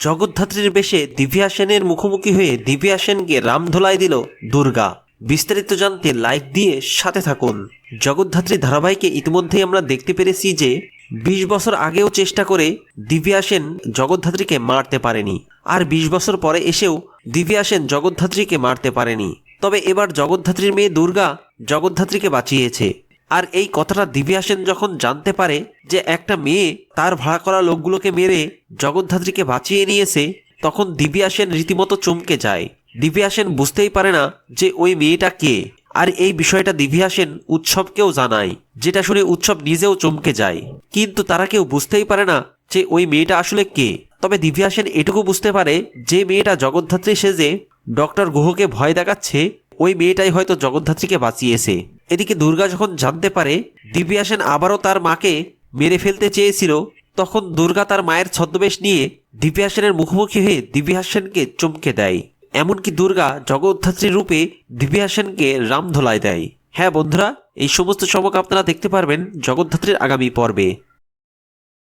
জগদ্ধাত্রীর বেশে দিব্যা সেনের মুখোমুখি হয়ে দিব্যা সেনকে রামধোলাই দিল দুর্গা। বিস্তারিত জানতে লাইক দিয়ে সাথে থাকুন। জগদ্ধাত্রী ধারাবাহিকে ইতিমধ্যেই আমরা দেখতে পেরেছি যে 20 বছর আগেও চেষ্টা করে দিব্যা সেন জগদ্ধাত্রীকে মারতে পারেনি, আর 20 বছর পরে এসেও দিব্যা সেন জগদ্ধাত্রীকে মারতে পারেনি। তবে এবার জগদ্ধাত্রীর মেয়ে দুর্গা জগদ্ধাত্রীকে বাঁচিয়েছে। আর এই কথাটা দিব্যা সেন যখন জানতে পারে যে একটা মেয়ে তার ভাড়া করা লোকগুলোকে মেরে জগদ্ধাত্রীকে বাঁচিয়ে নিয়েছে, তখন দিব্যা সেন রীতিমতো চমকে যায়। দিব্যা সেন বুঝতেই পারে না যে ওই মেয়েটা কে। আর এই বিষয়টা দিব্যা সেন উৎসবকেও জানায়, যেটা শুনে উৎসব নিজেও চমকে যায়। কিন্তু তারা কেউ বুঝতেই পারে না যে ওই মেয়েটা আসলে কে। তবে দিব্যা সেন এটুকু বুঝতে পারে যে মেয়েটা জগদ্ধাত্রী সেজে ডক্টর গুহকে ভয় দেখাচ্ছে, ওই মেয়েটাই হয়তো জগদ্ধাত্রীকে বাঁচিয়েছে। এদিকে দুর্গা যখন জানতে পারে দিব্যা সেন আবারও তার মাকে মেরে ফেলতে চেয়েছিল, তখন দুর্গা তার মায়ের ছদ্মবেশ নিয়ে দিব্যা সেনের মুখোমুখি হয়ে দিব্যা সেনকে চমকে দেয়। এমনকি দুর্গা জগদ্ধাত্রীর রূপে দিব্যা সেনকে রামধোলাই দেয়। হ্যাঁ বন্ধুরা, এই সমস্ত চমক আপনারা দেখতে পারবেন জগদ্ধাত্রীর আগামী পর্বে।